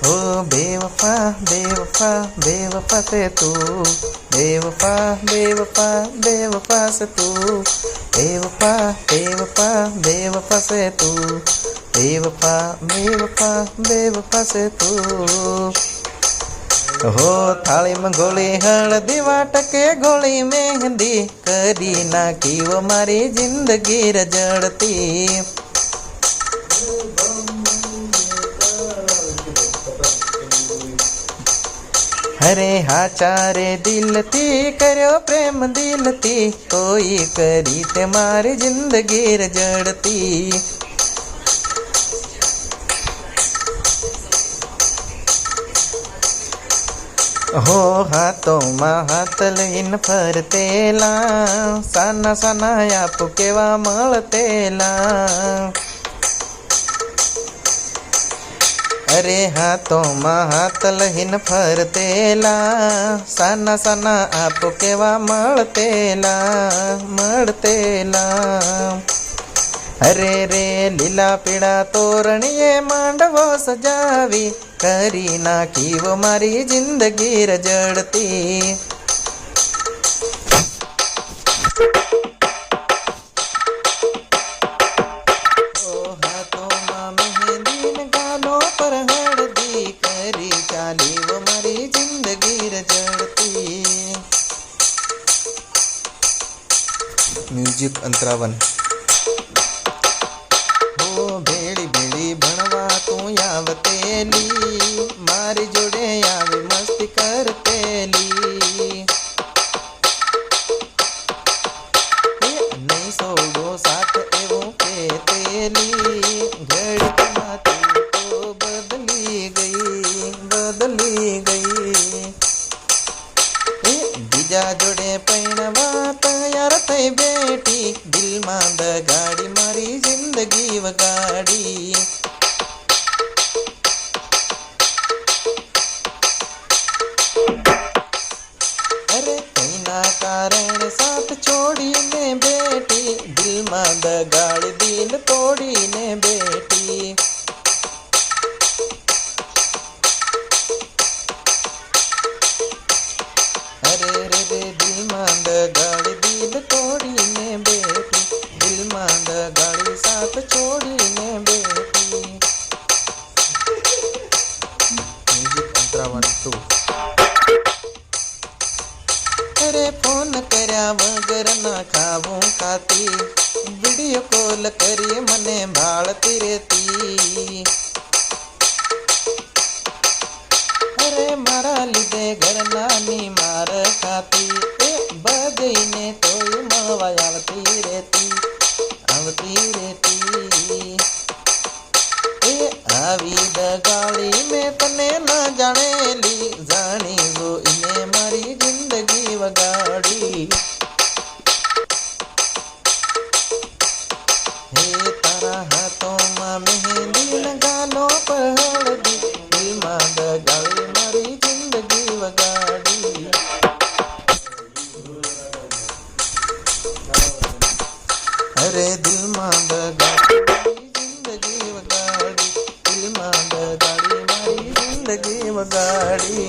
ओ बेवफा बेवफा बेवफा से तू, बेवफा बेवफा बेवफा से तू, बेवफा बेवफा बेवफा से तू, बेवफा बेवफा बेवफा से तू। हो थाली में गोली हळदी वाटके गोली मेहंदी करी नाखी वो मारी जिंदगी रजड़ती। हरे हाचारे दिल थी करो प्रेम दिल थी कोई करी ते मारी जिंदगी रजड़ती। हो हाथों में हाथ लईन फरतेला साना साना आप केवा मळतेला। अरे हाथों में हाथ लहीन फरतेला साना साना आप केवा मळतेला मळतेला। अरे रे लीला पीड़ा तोरणिए मांडवो सजावी करी नाखी वो मारी जिंदगी रजड़ती। ओ हाथों में मेहंदी न गालों पर हळदी करी चाली वो मारी जिंदगी रजड़ती। म्यूजिक अंतरावन। भेड़ी भेड़ी भणवा तू आवतेली मारी जोड़े आवे मस्ती करतेली। नहीं सोडो साथ एवं केतेली घड़ी माती तो बदली गई बीजा जोड़े पैणवा तैयार थई बेटी दिल में दगाड़ी मारी जिंदगी वगाड़ी। अरे कईना कारण साथ छोड़ी ने बेटी दिल में दगाड़ी दिल तोड़ी ने बेटी। अरे रे रे दिल में दगाड़ी दिल तोड़ी ने बेटी दिल में दगाड़ी साथ छोड़ी ने बेटी। म्यूजिक अंतरावन 2। अरे फोन कर्या वगर ना खावूं खाती वीडियो कॉल करी मने भाळती रहती। अरे मारा लीधे घर नानी मार खाती बदई ने तो मळवा आवती रहती। आवी दगाड़ी में तने ना जानेली जानी जो इने मारी जिंदगी वगाड़ी। हे तारा हाथों में मेहंदी न गालों पर हळदी दिल में दगाड़ी मारी जिंदगी वगाड़ी। अरे दिल में दगाड़ी जिंदगी वगाड़ी दिल में दगाड़ी मारी जिंदगी वगाड़ी।